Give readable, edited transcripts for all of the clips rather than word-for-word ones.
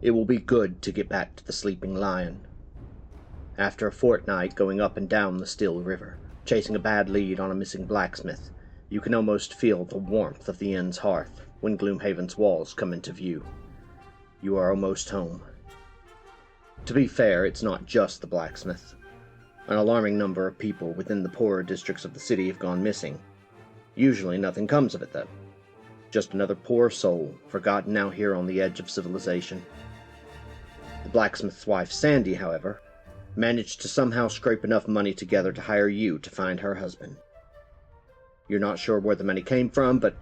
It will be good to get back to the Sleeping Lion. After a fortnight going up and down the still river, chasing a bad lead on a missing blacksmith, you can almost feel the warmth of the inn's hearth when Gloomhaven's walls come into view. You are almost home. To be fair, it's not just the blacksmith. An alarming number of people within the poorer districts of the city have gone missing. Usually nothing comes of it, though. Just another poor soul, forgotten out here on the edge of civilization. The blacksmith's wife, Sandy, however, managed to somehow scrape enough money together to hire you to find her husband. You're not sure where the money came from, but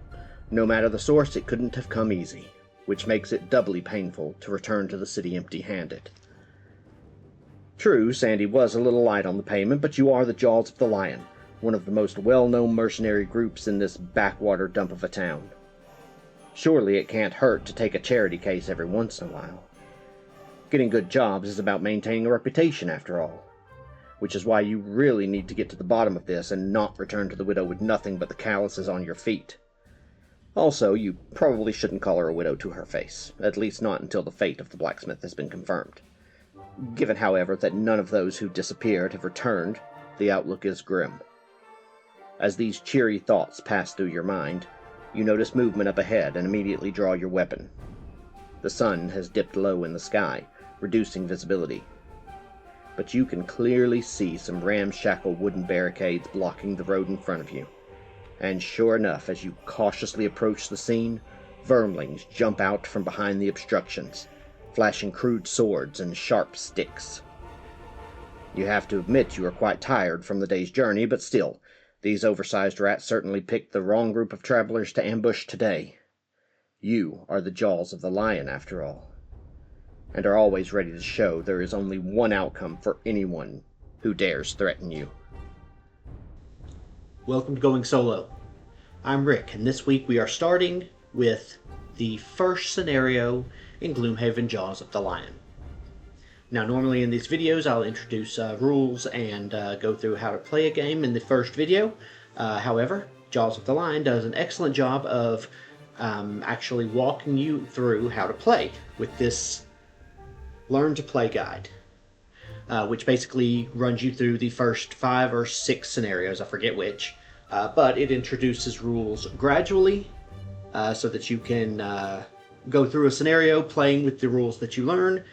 no matter the source, it couldn't have come easy, which makes it doubly painful to return to the city empty-handed. True, Sandy was a little light on the payment, but you are the Jaws of the Lion, one of the most well-known mercenary groups in this backwater dump of a town. Surely it can't hurt to take a charity case every once in a while. Getting good jobs is about maintaining a reputation, after all, which is why you really need to get to the bottom of this and not return to the widow with nothing but the calluses on your feet. Also, you probably shouldn't call her a widow to her face, at least not until the fate of the blacksmith has been confirmed. Given, however, that none of those who disappeared have returned, the outlook is grim. As these cheery thoughts pass through your mind, you notice movement up ahead and immediately draw your weapon. The sun has dipped low in the sky, reducing visibility. But you can clearly see some ramshackle wooden barricades blocking the road in front of you. And sure enough, as you cautiously approach the scene, Vermlings jump out from behind the obstructions, flashing crude swords and sharp sticks. You have to admit you are quite tired from the day's journey, but still, these oversized rats certainly picked the wrong group of travelers to ambush today. You are the Jaws of the Lion, after all, and are always ready to show there is only one outcome for anyone who dares threaten you. Welcome to Going Solo. I'm Rick, and this week we are starting with the first scenario in Gloomhaven Jaws of the Lion. Now, normally in these videos I'll introduce rules and go through how to play a game in the first video. However, Jaws of the Lion does an excellent job of actually walking you through how to play with this Learn to Play guide, which basically runs you through the first 5 or 6 scenarios, I forget which, but it introduces rules gradually so that you can go through a scenario playing with the rules that you learn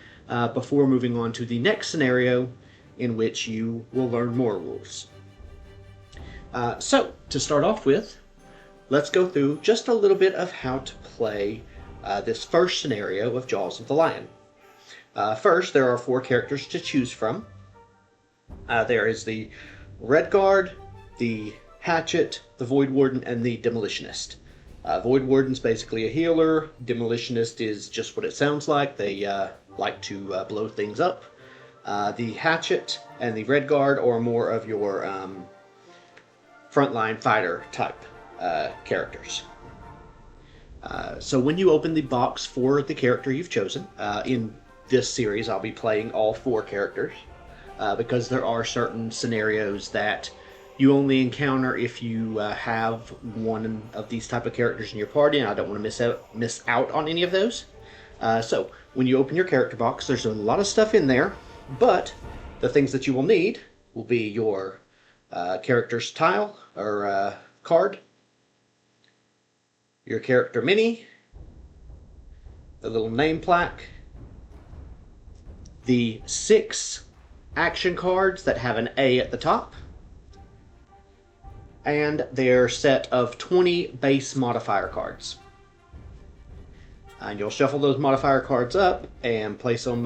before moving on to the next scenario in which you will learn more rules. So, to start off with, let's go through just a little bit of how to play this first scenario of Jaws of the Lion. First, there are 4 characters to choose from. There is the Red Guard, the Hatchet, the Void Warden, and the Demolitionist. Void Warden's basically a healer. Demolitionist is just what it sounds like. They like to blow things up. The Hatchet and the Red Guard are more of your frontline fighter type characters. So when you open the box for the character you've chosen, in this series I'll be playing all 4 characters because there are certain scenarios that you only encounter if you have one of these type of characters in your party, and I don't want to miss out on any of those. So when you open your character box, there's a lot of stuff in there, but the things that you will need will be your character's tile or card, your character mini, the little name plaque, the 6 action cards that have an A at the top, and their set of 20 base modifier cards. And you'll shuffle those modifier cards up and place them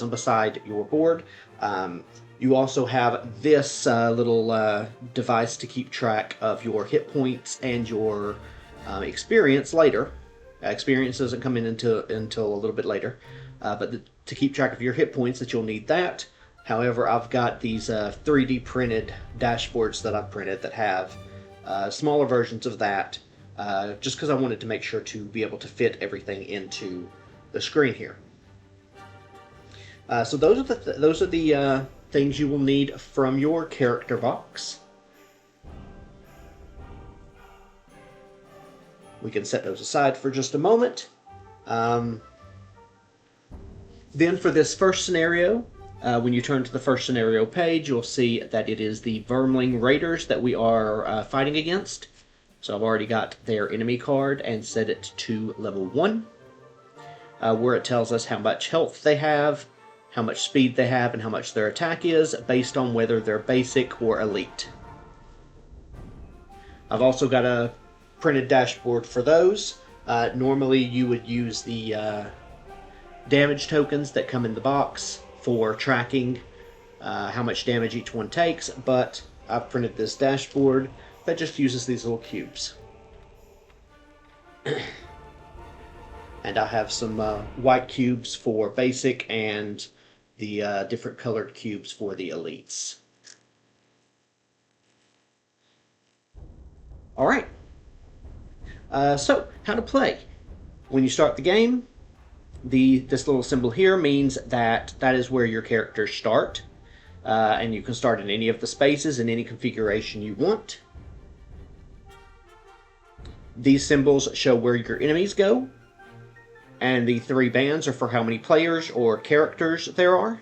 beside your board. You also have this little device to keep track of your hit points and your experience later. Experience doesn't come in until a little bit later, but to keep track of your hit points, that you'll need that. However, I've got these 3D printed dashboards that I've printed that have smaller versions of that, just because I wanted to make sure to be able to fit everything into the screen here. So those are the things you will need from your character box. we can set those aside for just a moment. Then for this first scenario, when you turn to the first scenario page, you'll see that it is the Vermling Raiders that we are fighting against. So I've already got their enemy card and set it to level 1, where it tells us how much health they have, how much speed they have, and how much their attack is, based on whether they're basic or elite. I've also got a printed dashboard for those. Normally you would use the damage tokens that come in the box for tracking how much damage each one takes, but I've printed this dashboard that just uses these little cubes. And I have some white cubes for basic and the different colored cubes for the elites. Alright, so how to play. When you start the game, this little symbol here means that is where your characters start. And you can start in any of the spaces in any configuration you want. These symbols show where your enemies go, and the 3 bands are for how many players or characters there are.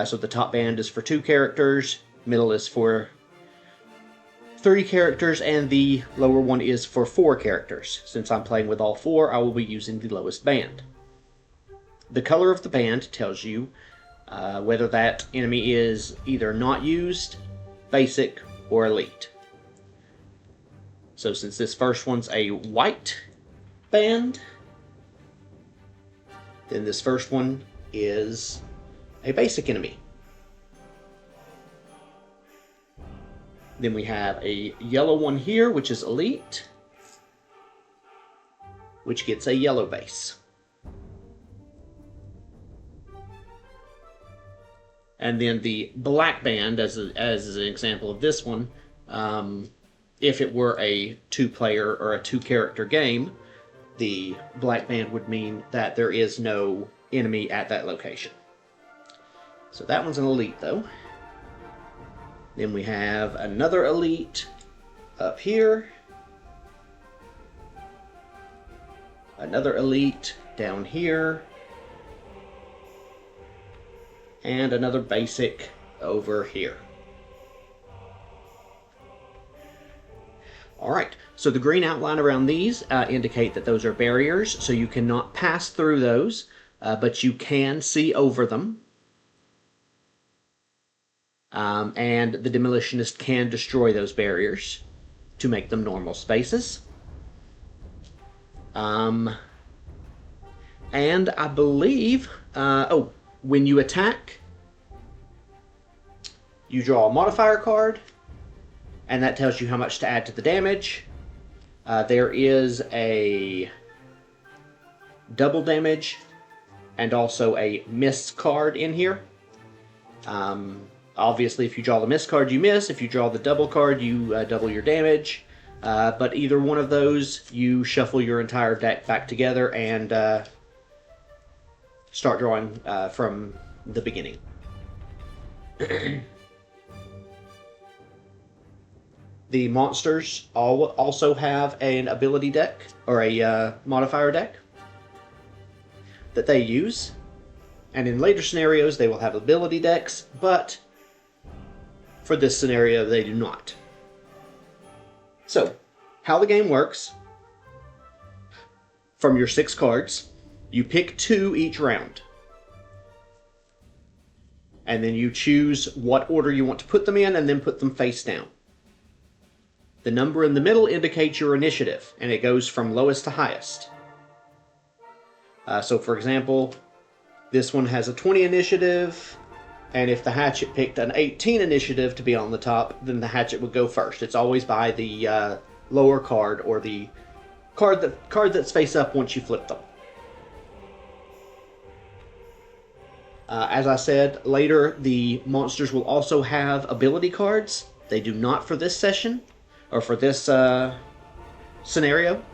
So the top band is for 2 characters, middle is for 3 characters, and the lower one is for 4 characters. Since I'm playing with all 4, I will be using the lowest band. The color of the band tells you whether that enemy is either not used, basic, or elite. So since this first one's a white band, then this first one is a basic enemy. Then we have a yellow one here, which is elite, which gets a yellow base. And then the black band, as an example of this one, if it were a 2-player or a 2-character game, the black band would mean that there is no enemy at that location. So that one's an elite, though. Then we have another elite up here. Another elite down here. And another basic over here. Alright, so the green outline around these indicate that those are barriers, so you cannot pass through those, but you can see over them. And the demolitionist can destroy those barriers to make them normal spaces. And I believe, when you attack, you draw a modifier card, and that tells you how much to add to the damage. There is a double damage and also a miss card in here. Obviously, if you draw the miss card, you miss. If you draw the double card, you double your damage. But either one of those, you shuffle your entire deck back together and start drawing from the beginning. The monsters also have an ability deck, or a modifier deck, that they use. And in later scenarios, they will have ability decks, but for this scenario, they do not. So, how the game works: from your 6 cards, you pick 2 each round. And then you choose what order you want to put them in, and then put them face down. The number in the middle indicates your initiative, and it goes from lowest to highest. So for example, this one has a 20 initiative, and if the hatchet picked an 18 initiative to be on the top, then the hatchet would go first. It's always by the lower card, or the card that's face up once you flip them. As I said, later the monsters will also have ability cards. They do not for this session, or for this scenario.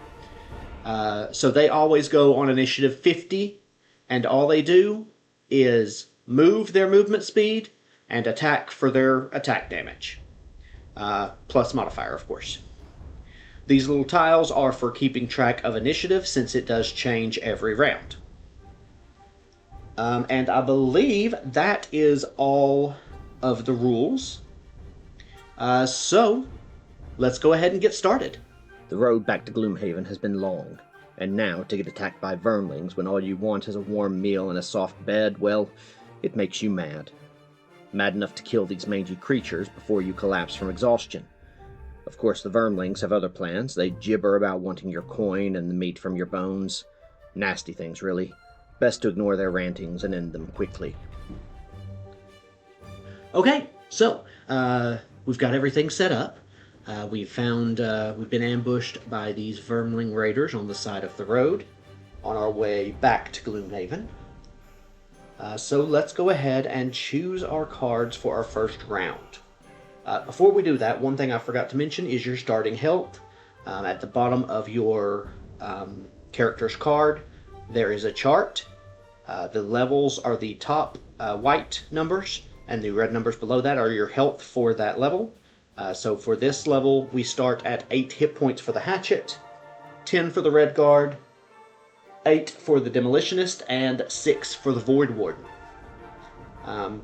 So they always go on initiative 50, and all they do is move their movement speed and attack for their attack damage. Plus modifier, of course. These little tiles are for keeping track of initiative since it does change every round. And I believe that is all of the rules. So let's go ahead and get started. The road back to Gloomhaven has been long, and now to get attacked by Vermlings when all you want is a warm meal and a soft bed, well, it makes you mad. Mad enough to kill these mangy creatures before you collapse from exhaustion. Of course, the Vermlings have other plans. They gibber about wanting your coin and the meat from your bones. Nasty things, really. Best to ignore their rantings and end them quickly. Okay, so we've got everything set up. We've been ambushed by these Vermling raiders on the side of the road on our way back to Gloomhaven. So let's go ahead and choose our cards for our first round. Before we do that, one thing I forgot to mention is your starting health. At the bottom of your character's card, there is a chart. The levels are the top white numbers, and the red numbers below that are your health for that level. So for this level, we start at 8 hit points for the hatchet, 10 for the red guard, 8 for the demolitionist, and 6 for the void warden.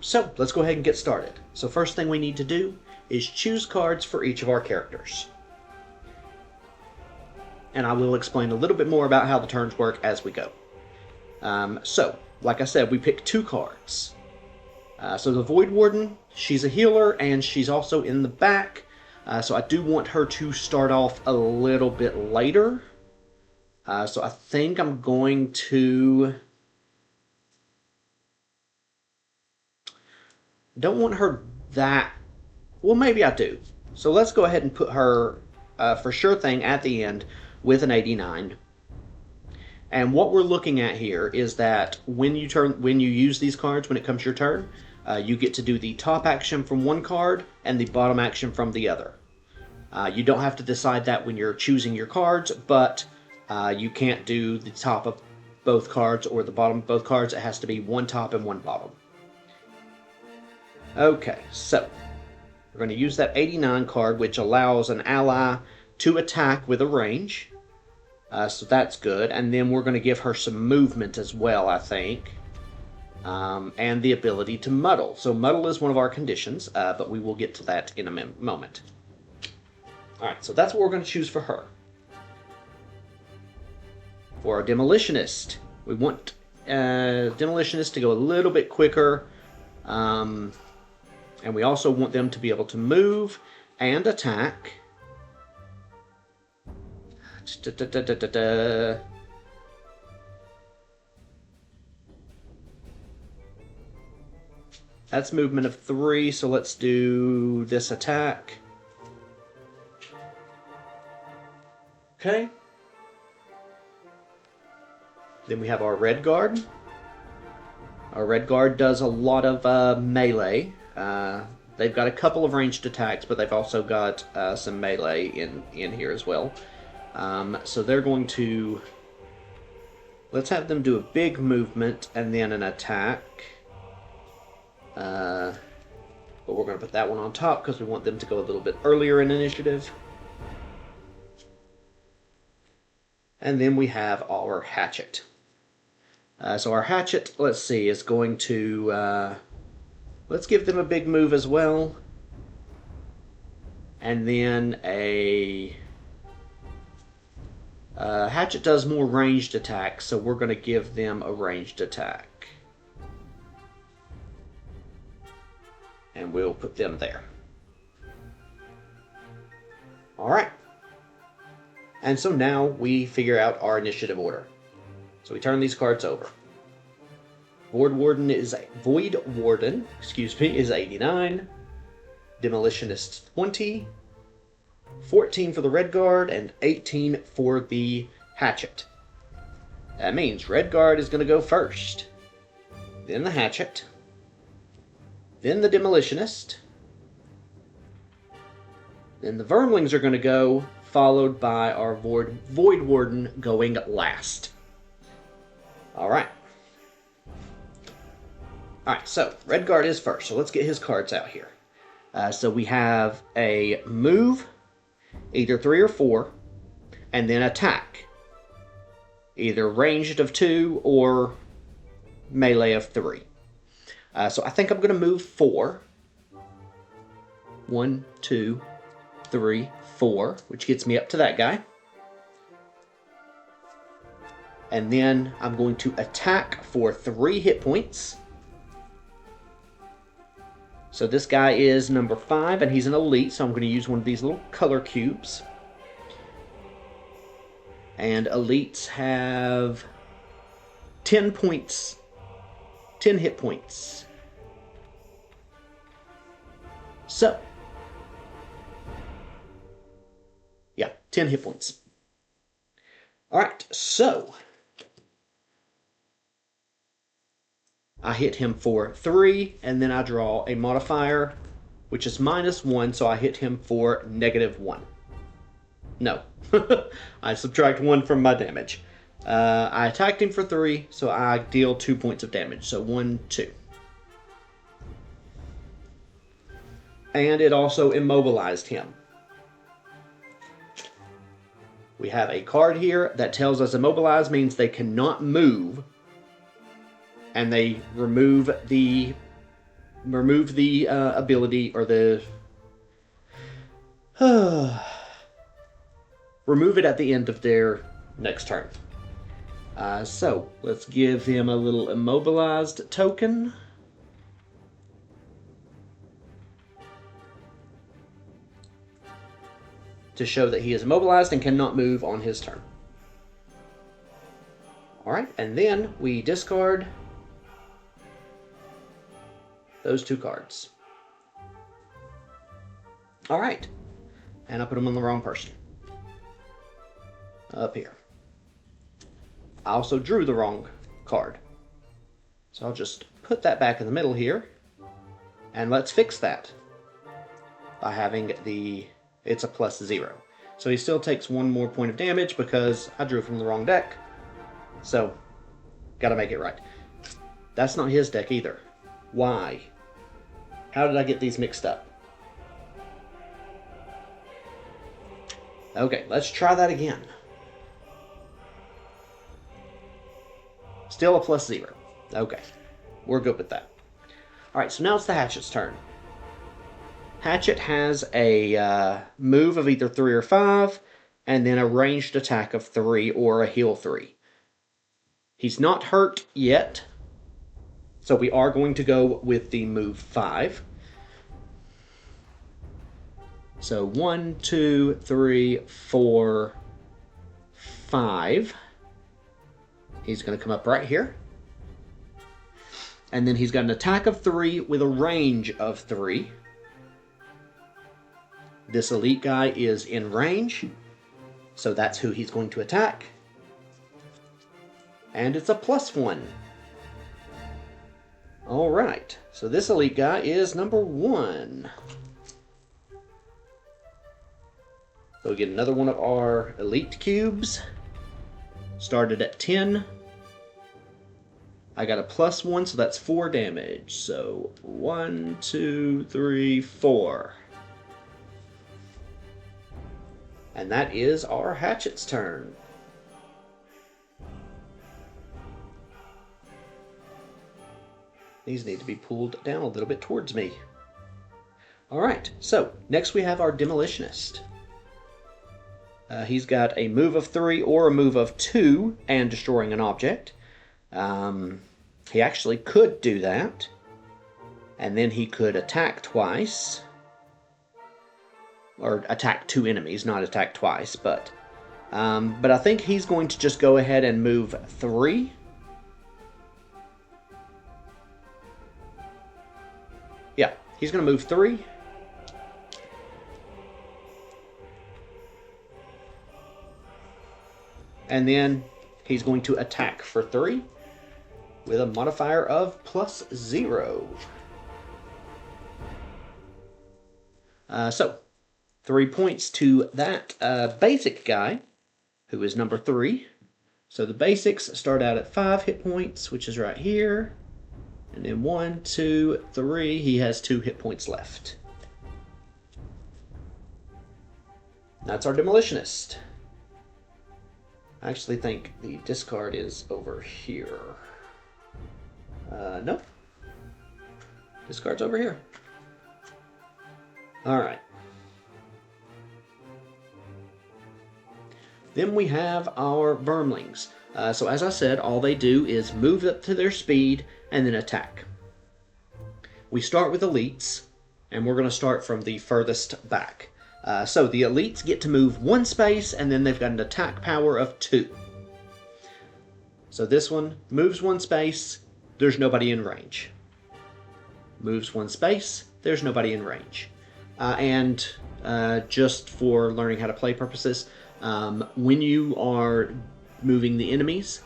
So let's go ahead and get started. So first thing we need to do is choose cards for each of our characters. And I will explain a little bit more about how the turns work as we go. So, like I said, we picked 2 cards. So the Void Warden, she's a healer, and she's also in the back. So I do want her to start off a little bit later. So I think I'm going to... Don't want her that... Well, maybe I do. So let's go ahead and put her, for sure thing, at the end with an 89. And what we're looking at here is that when you use these cards, when it comes your turn, you get to do the top action from one card and the bottom action from the other. You don't have to decide that when you're choosing your cards, but you can't do the top of both cards or the bottom of both cards. It has to be one top and one bottom. Okay, so we're going to use that 89 card, which allows an ally to attack with a range. So that's good. And then we're going to give her some movement as well, I think. And the ability to muddle. So muddle is one of our conditions, but we will get to that in a moment. Alright, so that's what we're going to choose for her. For our demolitionist, we want demolitionist to go a little bit quicker. And we also want them to be able to move and attack. That's movement of 3, so let's do this attack. Okay. Then we have our red guard. Our red guard does a lot of melee. They've got a couple of ranged attacks, but they've also got some melee in here as well. So they're going to... Let's have them do a big movement and then an attack. But we're going to put that one on top because we want them to go a little bit earlier in initiative. And then we have our hatchet. So our hatchet, let's see, is going to... let's give them a big move as well. And then a... hatchet does more ranged attacks, so we're going to give them a ranged attack. And we'll put them there. Alright. And so now we figure out our initiative order. So we turn these cards over. Void Warden is 89. Demolitionist 20. 14 for the red guard and 18 for the hatchet. That means red guard is going to go first. Then the hatchet. Then the demolitionist. Then the Vermlings are going to go, followed by our Void Warden going last. Alright. Alright, so red guard is first, so let's get his cards out here. So we have a move, either 3 or 4. and then attack. Either ranged of 2 or melee of 3. So I think I'm going to move 4. 1, 2, 3, 4, which gets me up to that guy. And then I'm going to attack for 3 hit points. So this guy is number 5, and he's an elite, so I'm going to use one of these little color cubes. And elites have 10 points, 10 hit points. So, yeah, 10 hit points. Alright, so I hit him for 3, and then I draw a modifier, which is -1, so I hit him for -1. No, I subtract 1 from my damage. I attacked him for 3, so I deal 2 points of damage, so 1, 2. And it also immobilized him. We have a card here that tells us immobilized means they cannot move, and they remove the ability, or the remove it at the end of their next turn. So let's give him a little immobilized token. To show that he is immobilized and cannot move on his turn. Alright, and then we discard those 2 cards. Alright, and I put them on the wrong person. Up here. I also drew the wrong card. So I'll just put that back in the middle here. And let's fix that by having it's a +0. So he still takes 1 more point of damage because I drew from the wrong deck. So, gotta make it right. That's not his deck either. Why? How did I get these mixed up? Okay, let's try that again. Still a +0. Okay, we're good with that. Alright, so now it's the Hatchet's turn. Hatchet has a move of either 3 or 5, and then a ranged attack of 3 or a heal 3. He's not hurt yet, so we are going to go with the move 5. So 1, 2, 3, 4, 5. He's going to come up right here. And then he's got an attack of 3 with a range of 3. This elite guy is in range, so that's who he's going to attack. And it's a +1. Alright, so this elite guy is number 1. So we get another one of our elite cubes. Started at 10. I got a +1, so that's 4 damage. So 1, 2, 3, 4. And that is our Hatchet's turn. These need to be pulled down a little bit towards me. Alright, so next we have our Demolitionist. He's got a move of 3 or a move of 2 and destroying an object. He actually could do that. And then he could attack twice. Or attack 2 enemies, not attack twice, but I think he's going to just go ahead and move 3. Yeah, he's going to move 3. And then he's going to attack for 3 with a modifier of +0. So 3 points to that basic guy, who is number 3. So the basics start out at 5 hit points, which is right here. And then 1, 2, 3, he has 2 hit points left. That's our Demolitionist. I actually think the discard is over here. Nope. Discard's over here. Alright. Then we have our Vermlings. So as I said, all they do is move up to their speed and then attack. We start with elites, and we're going to start from the furthest back. So the elites get to move 1 space, and then they've got an attack power of 2. So this one moves 1 space, there's nobody in range. Moves 1 space, there's nobody in range. And just for learning how to play purposes, when you are moving the enemies,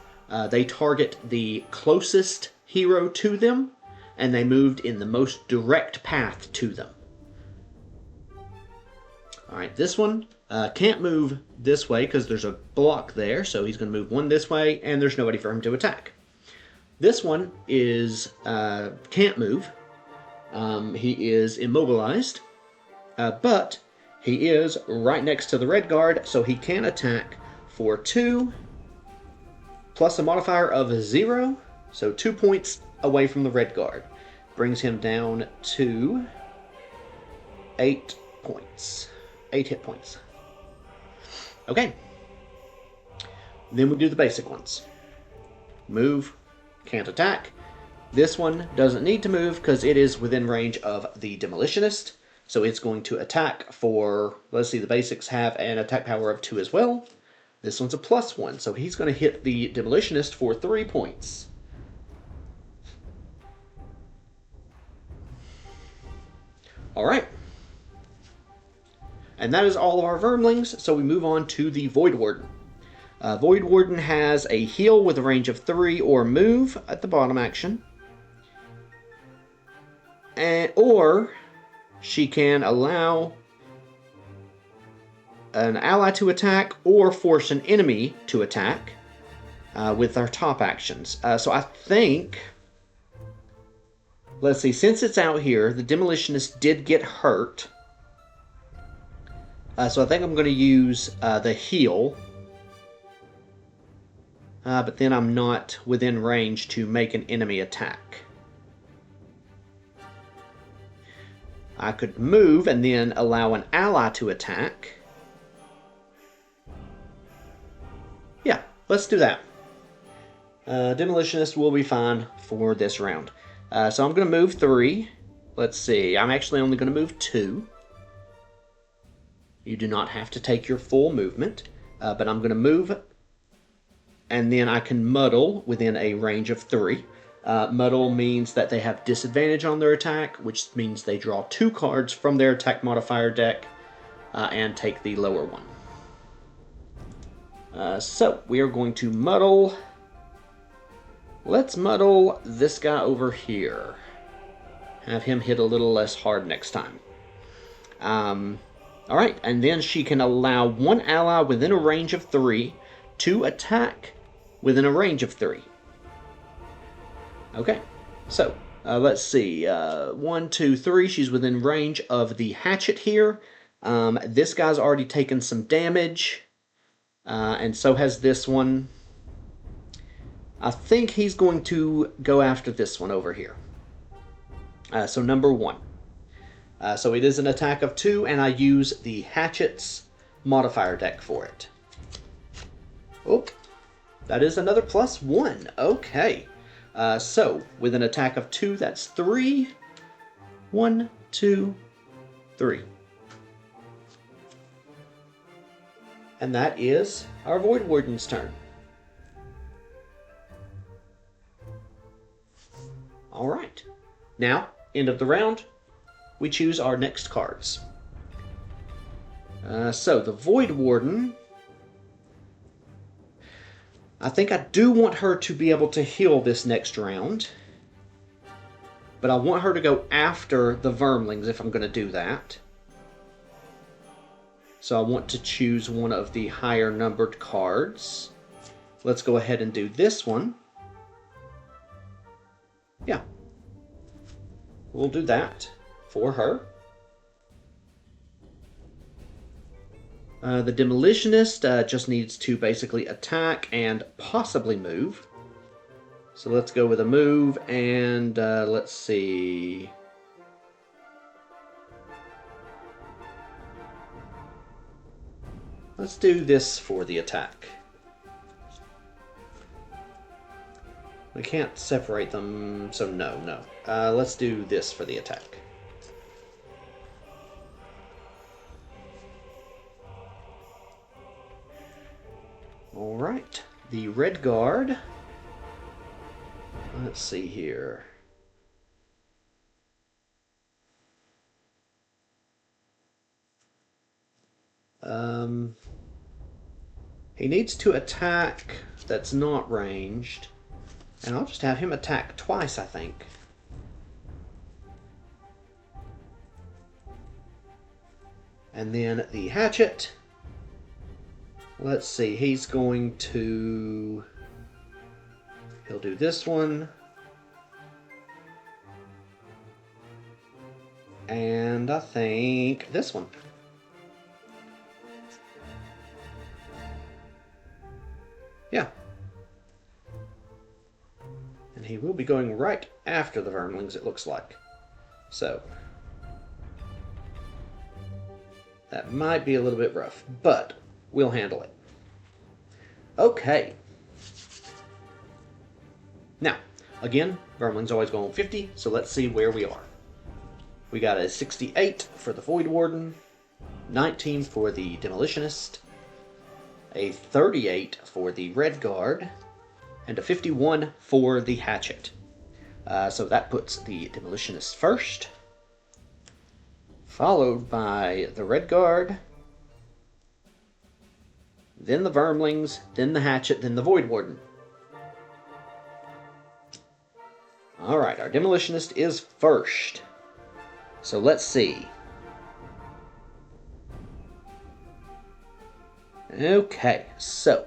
they target the closest hero to them, and they moved in the most direct path to them. Alright, this one can't move this way because there's a block there, so he's going to move 1 this way, and there's nobody for him to attack. This one is can't move. He is immobilized, but he is right next to the red guard, so he can attack for 2, plus a modifier of 0, so 2 points away from the red guard. Brings him down to 8 points. 8 hit points. Okay. Then we do the basic ones. Move, can't attack. This one doesn't need to move because it is within range of the Demolitionist. So it's going to attack for, let's see, the basics have an attack power of 2 as well. This one's a +1, so he's going to hit the Demolitionist for 3 points. Alright. And that is all of our Vermlings, so we move on to the Void Warden. Void Warden has a heal with a range of 3 or move at the bottom action. Or she can allow an ally to attack or force an enemy to attack with our top actions. So I think, let's see, since it's out here, the Demolitionist did get hurt. So I think I'm going to use the heal. But then I'm not within range to make an enemy attack. I could move and then allow an ally to attack. Yeah, let's do that. Demolitionist will be fine for this round. So I'm going to move 3. Let's see, I'm actually only going to move 2. You do not have to take your full movement, but I'm going to move, and then I can muddle within a range of 3. Muddle means that they have disadvantage on their attack, which means they draw 2 cards from their attack modifier deck and take the lower one. So we are going to muddle. Let's muddle this guy over here. Have him hit a little less hard next time. Alright, and then she can allow 1 ally within a range of 3 to attack within a range of 3. Okay, so let's see. 1, 2, 3. She's within range of the hatchet here. This guy's already taken some damage, and so has this one. I think he's going to go after this one over here. So number 1. So it is an attack of 2, and I use the hatchet's modifier deck for it. Oh, that is another +1. Okay. So with an attack of 2, that's 3. 1, 2, 3. And that is our Void Warden's turn. Alright. Now, end of the round, we choose our next cards. So the Void Warden, I think I do want her to be able to heal this next round, but I want her to go after the Vermlings if I'm going to do that. So I want to choose one of the higher numbered cards. Let's go ahead and do this one. Yeah. We'll do that for her. The Demolitionist just needs to basically attack and possibly move. So let's go with a move, and let's see. Let's do this for the attack. We can't separate them, so no. Let's do this for the attack. Alright, the Red Guard. Let's see here. He needs to attack that's not ranged. And I'll just have him attack twice, I think. And then the hatchet. Let's see, he's going to... He'll do this one. And I think this one. Yeah. And he will be going right after the Vermlings, it looks like. So, that might be a little bit rough, but we'll handle it. Okay. Now, again, Vermlings always go on 50, so let's see where we are. We got a 68 for the Void Warden, 19 for the Demolitionist, a 38 for the Red Guard, and a 51 for the Hatchet. So that puts the Demolitionist first, followed by the Red Guard, then the Vermlings, then the Hatchet, then the Void Warden. Alright, our Demolitionist is first. So let's see. Okay, so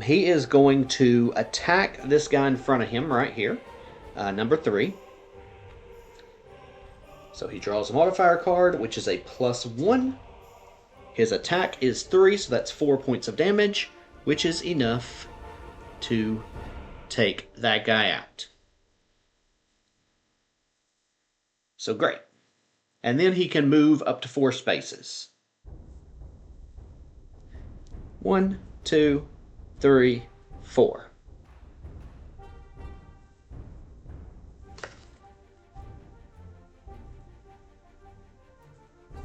he is going to attack this guy in front of him right here, number 3. So he draws a modifier card, which is a +1. His attack is 3, so that's 4 points of damage, which is enough to take that guy out. So great. And then he can move up to 4 spaces. 1, 2, 3, 4.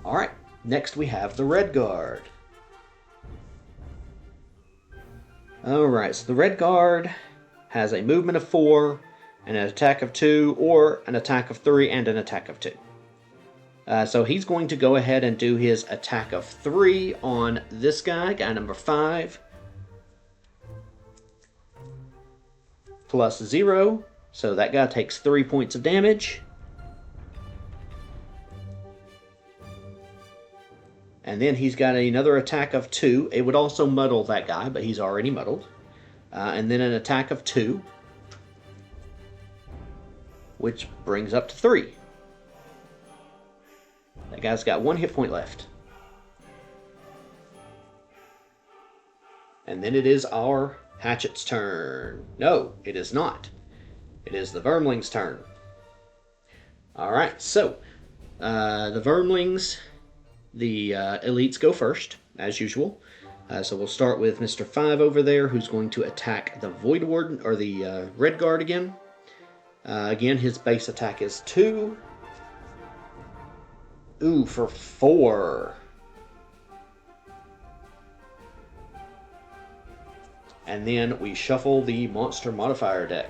Alright, next we have the Red Guard. Alright, so the Red Guard has a movement of 4, and an attack of 2, or an attack of 3 and an attack of 2. So he's going to go ahead and do his attack of 3 on this guy number 5. +0, so that guy takes 3 points of damage. And then he's got another attack of 2. It would also muddle that guy, but he's already muddled. And then an attack of 2, which brings up to 3. That guy's got 1 hit point left. And then it is our Hatchet's turn. No, it is not. It is the Vermling's turn. Alright, so the Vermlings, the elites go first, as usual. So we'll start with Mr. 5 over there, who's going to attack the Void Warden, or the Red Guard again. Again, his base attack is 2. Ooh, for 4. And then we shuffle the monster modifier deck.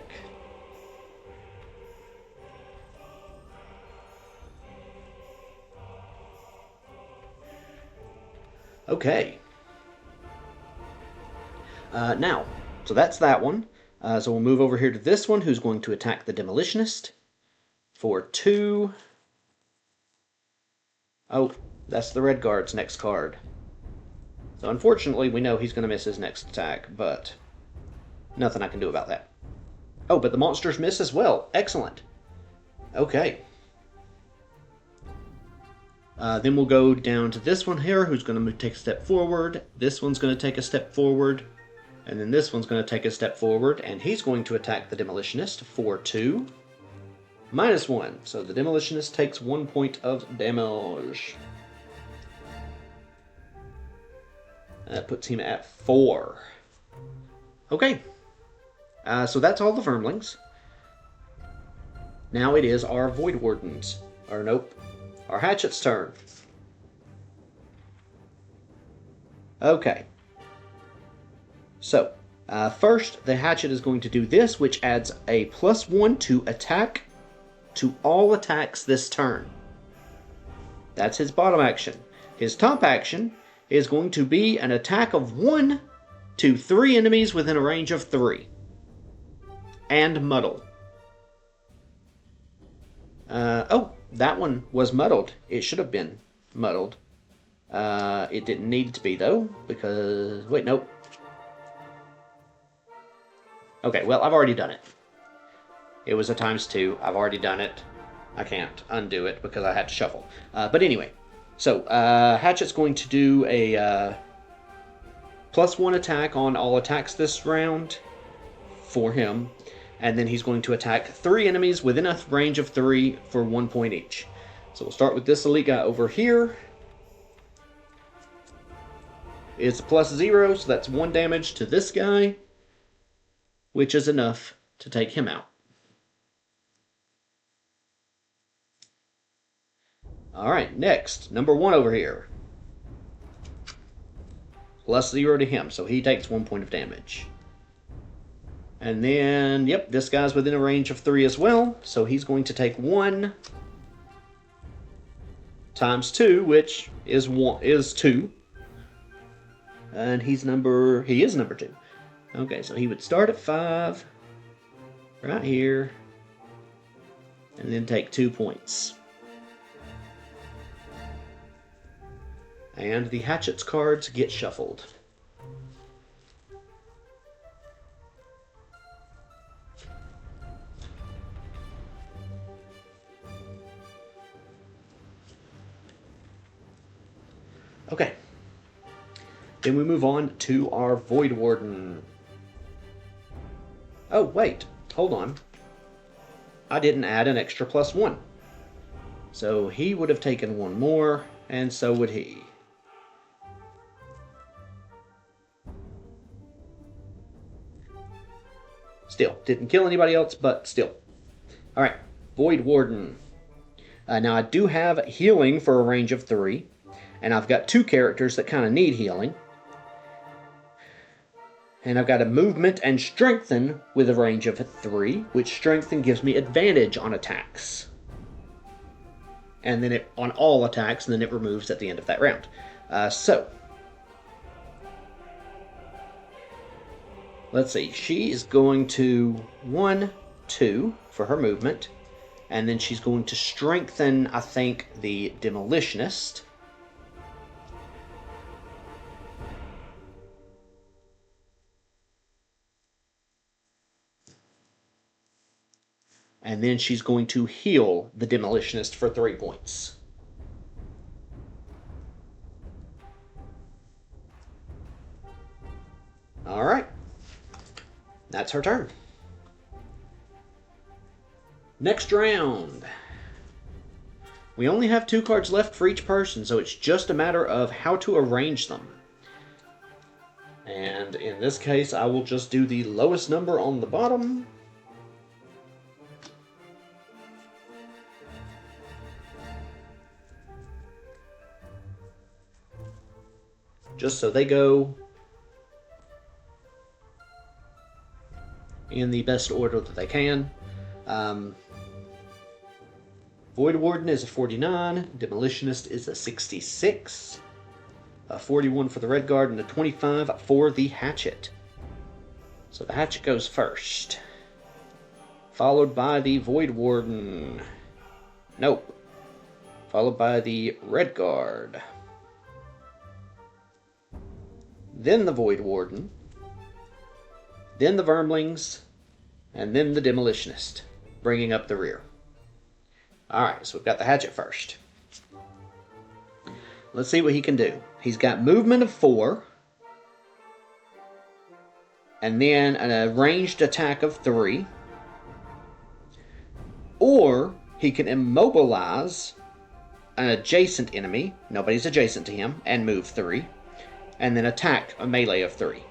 Okay. Now, so that's that one. So we'll move over here to this one, who's going to attack the Demolitionist for 2. Oh, that's the Red Guard's next card. So unfortunately, we know he's going to miss his next attack, but nothing I can do about that. Oh, but the monsters miss as well. Excellent. Okay. Then we'll go down to this one here, who's going to take a step forward. This one's going to take a step forward. And then this one's going to take a step forward, and he's going to attack the Demolitionist for 2. -1. So the Demolitionist takes 1 point of damage. That puts him at 4. Okay. So that's all the Vermlings. Now it is our Void Wardens. Or nope. Our Hatchet's turn. Okay. So, first, the Hatchet is going to do this, which adds a +1 to attack to all attacks this turn. That's his bottom action. His top action is going to be an attack of 1 to 3 enemies within a range of 3. And muddle. Oh, that one was muddled. It should have been muddled. It didn't need to be, though, because... Wait, nope. Okay, well, I've already done it. It was a ×2. I've already done it. I can't undo it because I had to shuffle. But anyway, so Hatchet's going to do a +1 attack on all attacks this round for him. And then he's going to attack 3 enemies within a range of 3 for 1 point each. So we'll start with this elite guy over here. It's a +0, so that's 1 damage to this guy, which is enough to take him out. Alright, next, number 1 over here. +0 to him, so he takes 1 point of damage. And then, yep, this guy's within a range of 3 as well, so he's going to take 1 times 2, which is 2. And he is number 2. Okay, so he would start at 5, right here, and then take 2 points. And the Hatchet's cards get shuffled. Okay. Then we move on to our Void Warden. Oh, wait. Hold on. I didn't add an extra +1. So he would have taken 1 more, and so would he. Still, didn't kill anybody else, but still. Alright, Void Warden. Now I do have healing for a range of 3, and I've got 2 characters that kind of need healing. And I've got a movement and strengthen with a range of 3, which strengthen gives me advantage on attacks. And then on all attacks, and then it removes at the end of that round. So, let's see. She is going to 1, 2 for her movement, and then she's going to strengthen, I think, the Demolitionist. And then she's going to heal the Demolitionist for 3 points. Alright. That's her turn. Next round. We only have 2 cards left for each person, so it's just a matter of how to arrange them. And in this case, I will just do the lowest number on the bottom. Just so they go in the best order that they can. Void Warden is a 49, Demolitionist is a 66, a 41 for the Red Guard, and a 25 for the Hatchet. So the Hatchet goes first, followed by the Void Warden. Nope. Followed by the Red Guard. Then the Void Warden, then the Vermlings, and then the Demolitionist, bringing up the rear. Alright, so we've got the Hatchet first. let's see what he can do. He's got movement of 4. And then a ranged attack of 3. Or he can immobilize an adjacent enemy, nobody's adjacent to him, and move 3. And then attack a melee of 3.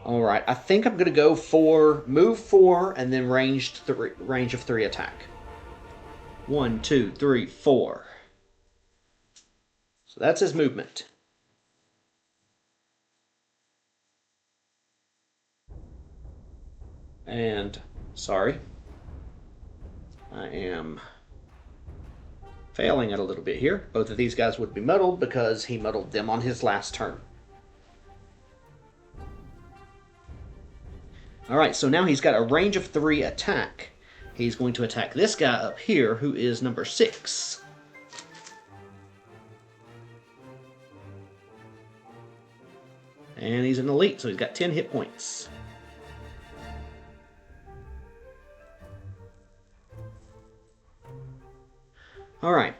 Alright, I think I'm going to go for move 4 and then range of 3 attack. 1, 2, 3, 4. So that's his movement. And, sorry, I am failing it a little bit here. Both of these guys would be muddled because he muddled them on his last turn. Alright, so now he's got a range of 3 attack. He's going to attack this guy up here, who is number 6. And he's an elite, so he's got 10 hit points. Alright.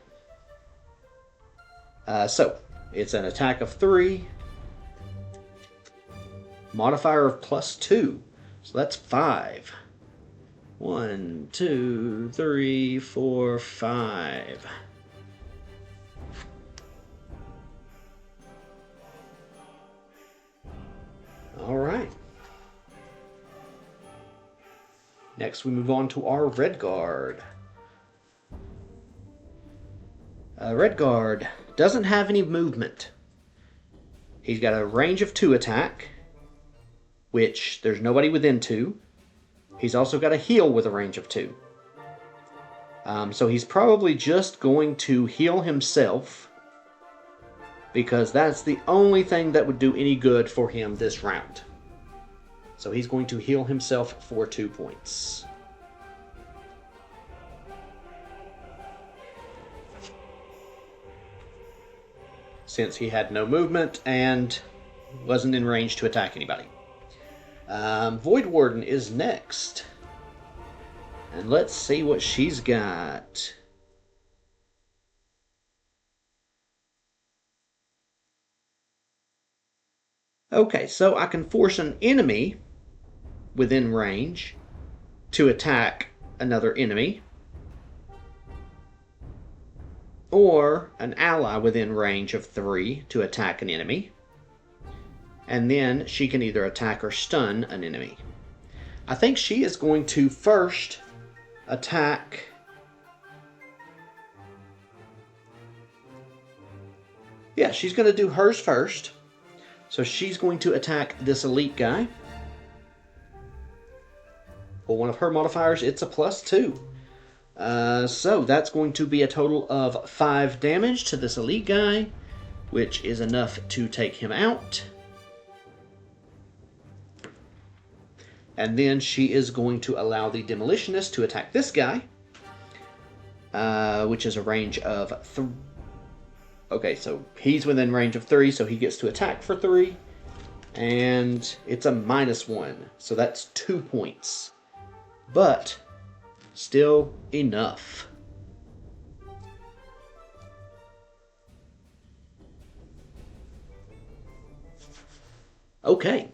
So, it's an attack of 3. Modifier of +2. So that's 5. 1, 2, 3, 4, 5. Alright. Next we move on to our Red Guard. Red Guard doesn't have any movement. He's got a range of 2 attack, which there's nobody within 2. He's also got a heal with a range of 2. So he's probably just going to heal himself, because that's the only thing that would do any good for him this round. So he's going to heal himself for 2 points. Since he had no movement and wasn't in range to attack anybody. Void Warden is next. And let's see what she's got. Okay, so I can force an enemy within range to attack another enemy, or an ally within range of 3 to attack an enemy, and then she can either attack or stun an enemy. I think she is going to first attack she's going to do hers first. So she's going to attack this elite guy. Well, one of her modifiers, it's a +2. So that's going to be a total of 5 damage to this elite guy, which is enough to take him out. And then she is going to allow the Demolitionist to attack this guy, which is a range of 3. Okay, so he's within range of 3, so he gets to attack for 3. And it's a -1, so that's 2 points. But still enough. Okay.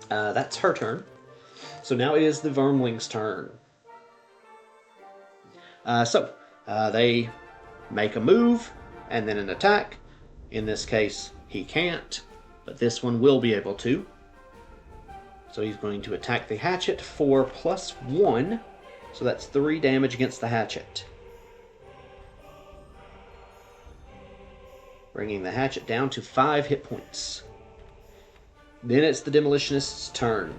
That's her turn. So now it is the Vermlings' turn. They make a move and then an attack. In this case, he can't, but this one will be able to. So he's going to attack the hatchet for +1. So that's 3 damage against the hatchet. Bringing the hatchet down to 5 hit points. Then it's the Demolitionist's turn.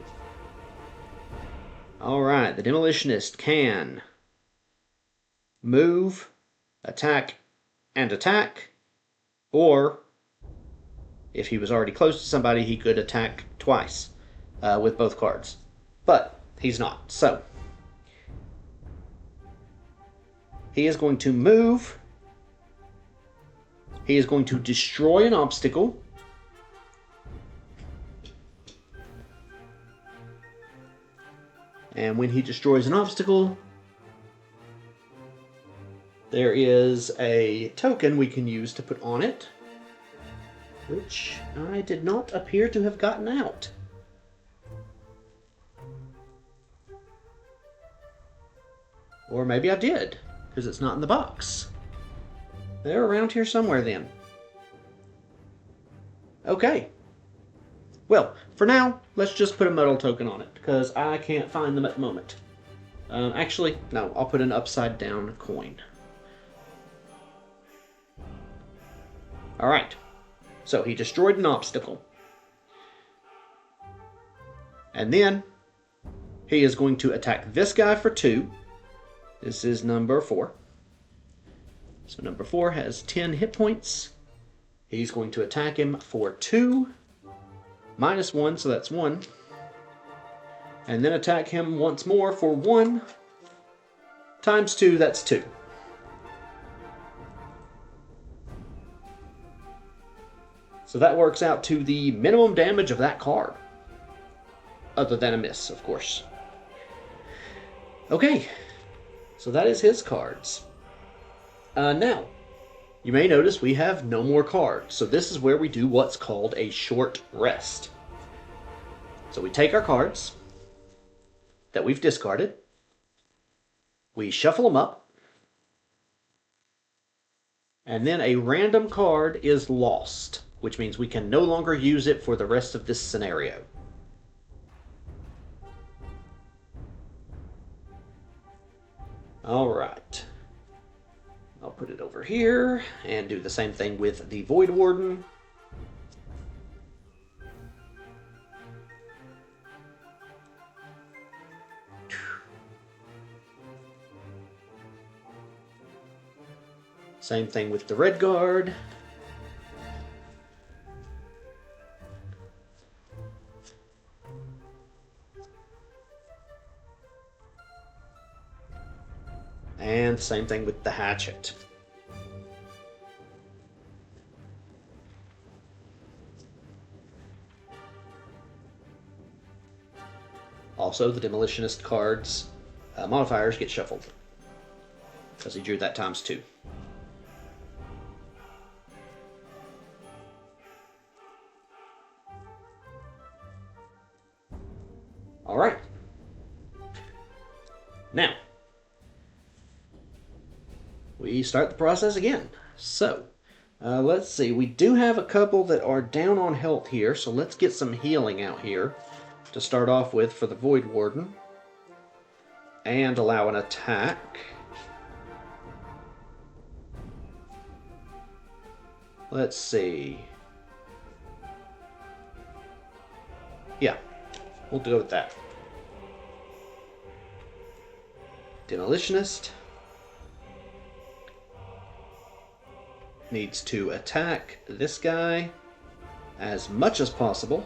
Alright, the Demolitionist can move, attack, and attack. Or, if he was already close to somebody, he could attack twice with both cards. But he's not. So, he is going to move. He is going to destroy an obstacle. And when he destroys an obstacle, there is a token we can use to put on it, which I did not appear to have gotten out. Or maybe I did, because it's not in the box. They're around here somewhere then. Okay. Well, for now, let's just put a metal token on it, because I can't find them at the moment. Actually, no, I'll put an upside down coin. Alright, so he destroyed an obstacle. And then, he is going to attack this guy for 2. This is number 4. So number 4 has 10 hit points. He's going to attack him for 2. Minus 1, so that's 1. And then attack him once more for 1. Times 2, that's 2. So that works out to the minimum damage of that card. Other than a miss, of course. Okay, so that is his cards. Now, you may notice we have no more cards. So this is where we do what's called a short rest. So we take our cards that we've discarded. We shuffle them up. And then a random card is lost, which means we can no longer use it for the rest of this scenario. All right. I'll put it over here and do the same thing with the Void Warden. Same thing with the Red Guard. And same thing with the Hatchet. Also, the Demolitionist card's modifiers get shuffled, because he drew that times 2. Alright. Now, we start the process again. So, let's see. We do have a couple that are down on health here, so let's get some healing out here to start off with for the Void Warden. And allow an attack. Let's see. Yeah, we'll go with that. Demolitionist needs to attack this guy as much as possible.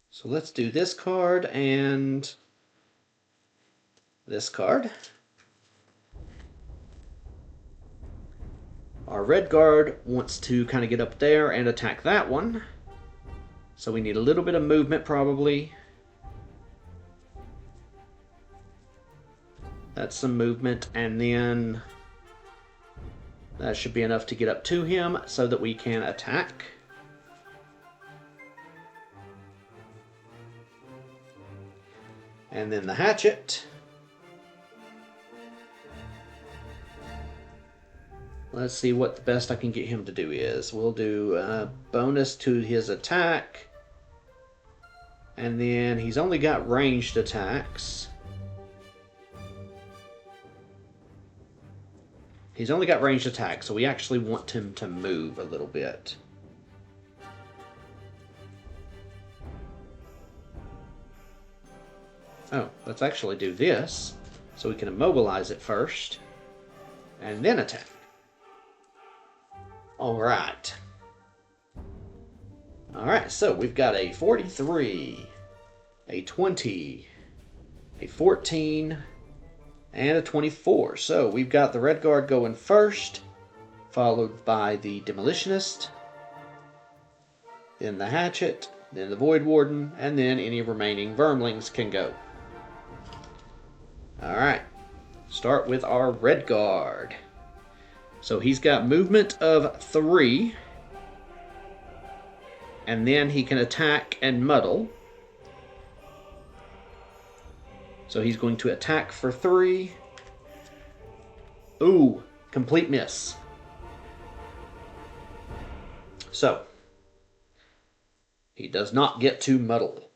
So let's do this card and this card. Our Red Guard wants to kind of get up there and attack that one. So we need a little bit of movement probably. That's some movement, and then that should be enough to get up to him so that we can attack. And then the Hatchet. Let's see what the best I can get him to do is. We'll do a bonus to his attack. And then he's only got ranged attacks. He's only got ranged attacks, so we actually want him to move a little bit. Oh, let's actually do this, so we can immobilize it first, and then attack. Alright. Alright, so we've got a 43, a 20, a 14, and a 24. So we've got the Red Guard going first, followed by the Demolitionist, then the Hatchet, then the Void Warden, and then any remaining Vermlings can go. Alright, start with our Red Guard. So he's got movement of 3, and then he can attack and muddle. So he's going to attack for 3. Ooh, complete miss. So, he does not get to muddle.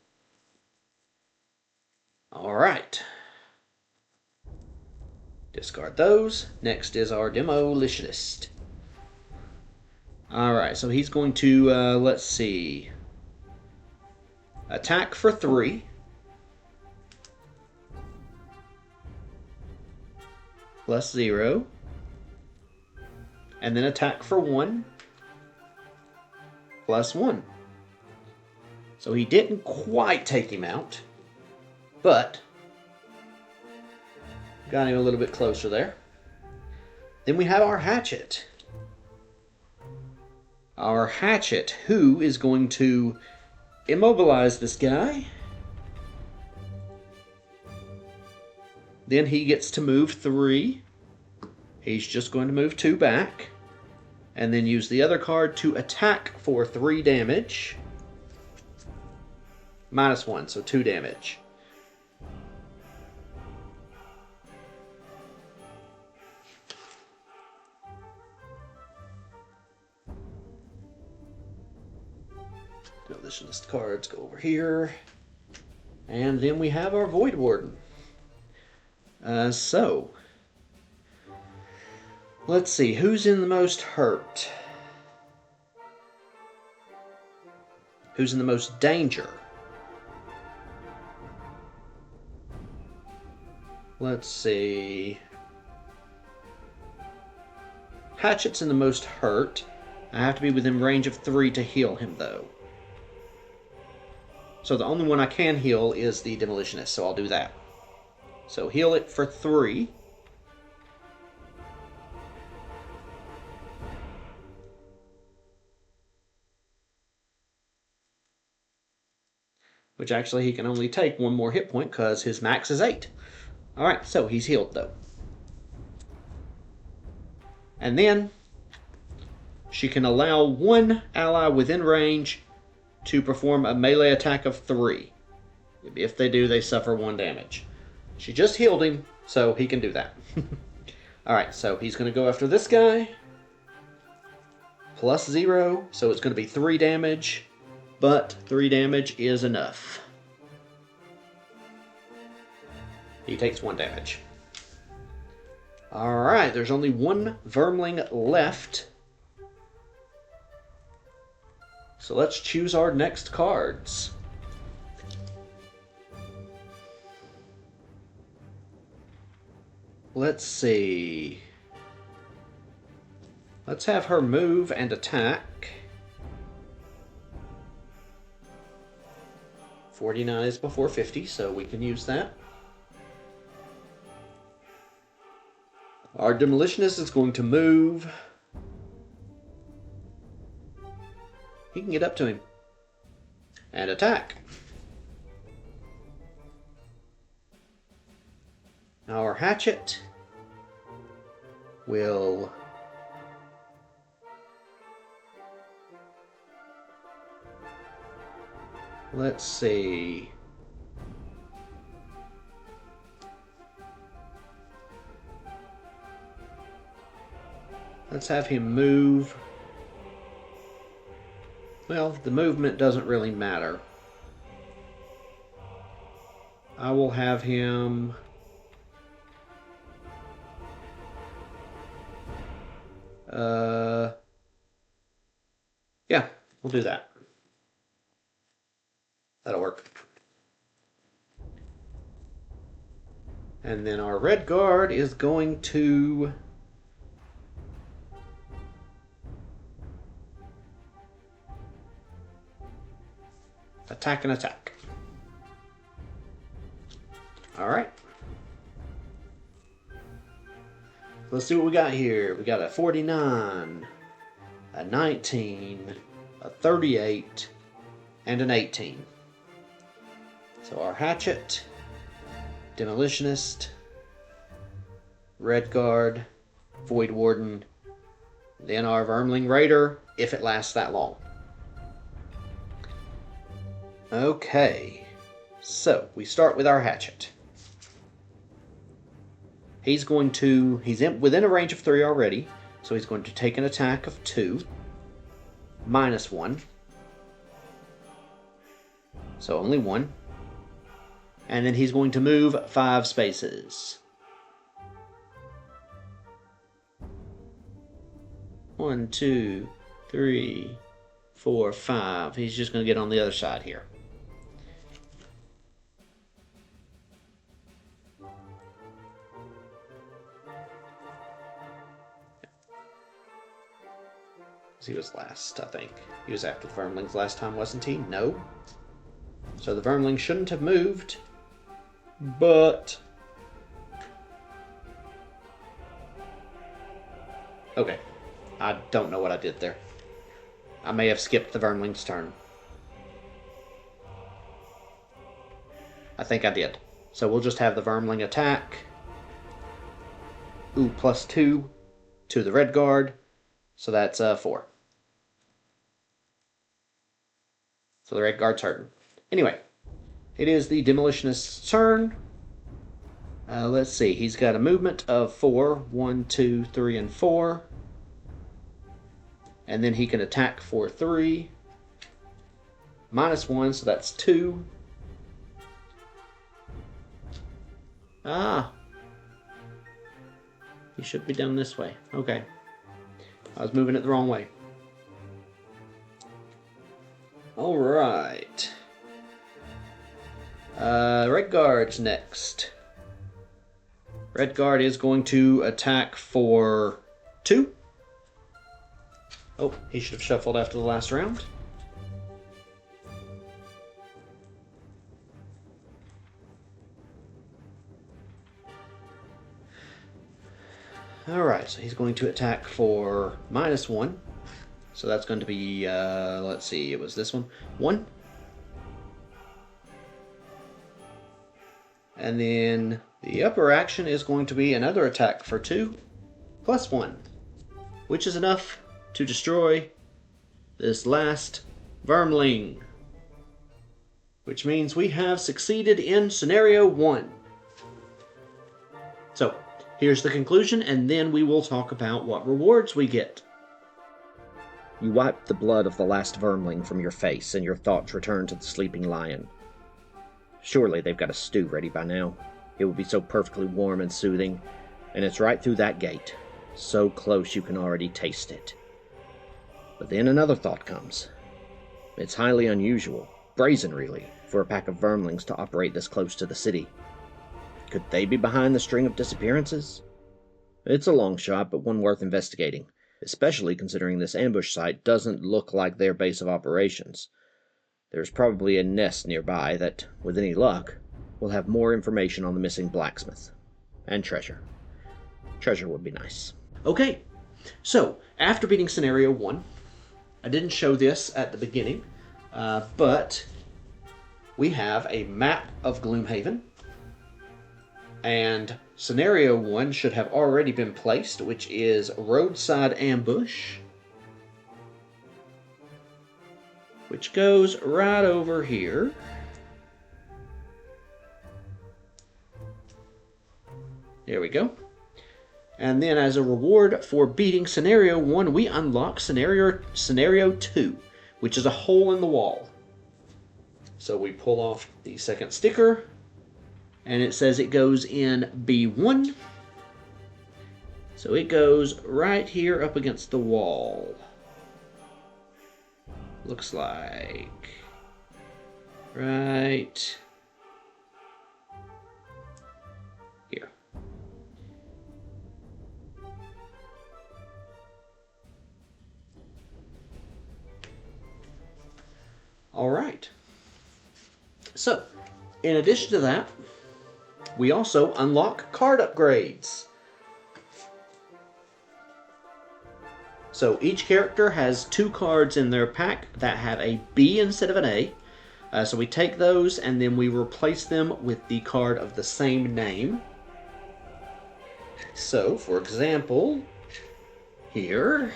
Alright. Discard those. Next is our Demolitionist. Alright, so he's going to, let's see. Attack for 3. Plus 0. And then attack for 1. Plus 1. So he didn't quite take him out, but got him a little bit closer there. Then we have our Hatchet. Our Hatchet, who is going to immobilize this guy. Then he gets to move 3. He's just going to move 2 back. And then use the other card to attack for 3 damage. -1, so 2 damage. This list of cards go over here. And then we have our Void Warden. So, let's see, who's in the most hurt? Who's in the most danger? Let's see. Hatchet's in the most hurt. I have to be within range of 3 to heal him, though. So the only one I can heal is the Demolitionist, so I'll do that. So heal it for 3. Which actually he can only take 1 more hit point because his max is 8. Alright, so he's healed though. And then she can allow 1 ally within range to perform a melee attack of 3. If they do, they suffer 1 damage. She just healed him, so he can do that. Alright, so he's going to go after this guy. Plus 0, so it's going to be 3 damage. But 3 damage is enough. He takes 1 damage. Alright, there's only 1 Vermling left. So let's choose our next cards. Let's see. Let's have her move and attack. 49 is before 50, so we can use that. Our Demolitionist is going to move. He can get up to him. And attack. Our Hatchet will let's see. Let's have him move. Well, the movement doesn't really matter. I will have him yeah, we'll do that. That'll work. And then our Red Guard is going to attack and attack. Alright. Let's see what we got here. We got a 49, a 19, a 38, and an 18. So our hatchet, demolitionist, red guard, void warden, then our vermling raider, if it lasts that long. Okay, so we start with our hatchet. He's within a range of 3 already, so he's going to take an attack of 2, -1, so only 1, and then he's going to move 5 spaces. 1, 2, 3, 4, 5. He's just going to get on the other side here. He was last, I think. He was after the Vermlings last time, wasn't he? No. So the Vermlings shouldn't have moved, but... Okay. I don't know what I did there. I may have skipped the Vermlings' turn. I think I did. So we'll just have the Vermling attack. Ooh, +2 to the red guard. So that's 4. So the red guard's hurting. Anyway, it is the demolitionist's turn. Let's see. He's got a movement of 4. 1, 2, 3, and 4. And then he can attack for 3. -1, so that's 2. Ah. He should be down this way. Okay. I was moving it the wrong way. Alright. Red Guard's next. Red Guard is going to attack for 2. Oh, he should have shuffled after the last round. Alright, so he's going to attack for -1. So that's going to be, let's see, it was this one. 1. And then the upper action is going to be another attack for 2, +1, which is enough to destroy this last Vermling. Which means we have succeeded in Scenario 1. So, here's the conclusion, and then we will talk about what rewards we get. You wipe the blood of the last Vermling from your face, and your thoughts return to the sleeping lion. Surely they've got a stew ready by now. It would be so perfectly warm and soothing, and it's right through that gate, so close you can already taste it. But then another thought comes. It's highly unusual, brazen really, for a pack of Vermlings to operate this close to the city. Could they be behind the string of disappearances? It's a long shot, but one worth investigating, especially considering this ambush site doesn't look like their base of operations. There's probably a nest nearby that, with any luck, will have more information on the missing blacksmith. And treasure. Treasure would be nice. Okay, so after beating Scenario 1, I didn't show this at the beginning, but we have a map of Gloomhaven, and Scenario 1 should have already been placed, which is Roadside Ambush, which goes right over here. There we go. And then as a reward for beating Scenario 1, we unlock Scenario 2, which is a hole in the wall. So we pull off the second sticker, and it says it goes in B1. So it goes right here up against the wall. Looks like right here. All right. So, in addition to that, we also unlock card upgrades. So each character has 2 cards in their pack that have a B instead of an A. So we take those and then we replace them with the card of the same name. So, for example, here,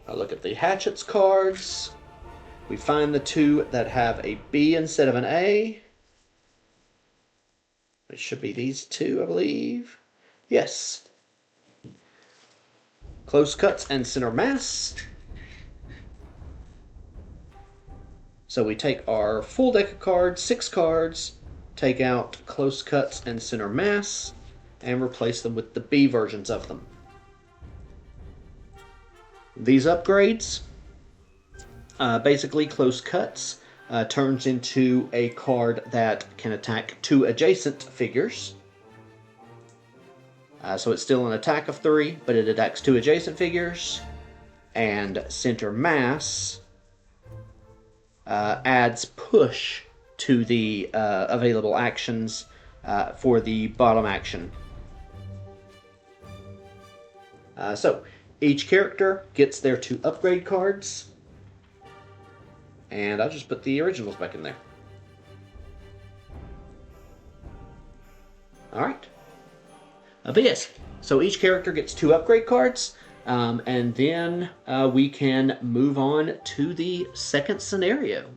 I look at the Hatchets cards. We find the 2 that have a B instead of an A. It should be these 2, I believe. Yes. Close Cuts and Center Mass. So we take our full deck of cards, 6 cards, take out Close Cuts and Center Mass, and replace them with the B versions of them. These upgrades, basically Close Cuts turns into a card that can attack 2 adjacent figures. So it's still an attack of 3, but it attacks 2 adjacent figures. And Center Mass adds push to the available actions for the bottom action. So each character gets their 2 upgrade cards. And I'll just put the originals back in there. Alright. But yes, so each character gets 2 upgrade cards, and then we can move on to the second scenario.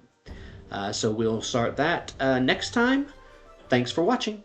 So we'll start that next time. Thanks for watching.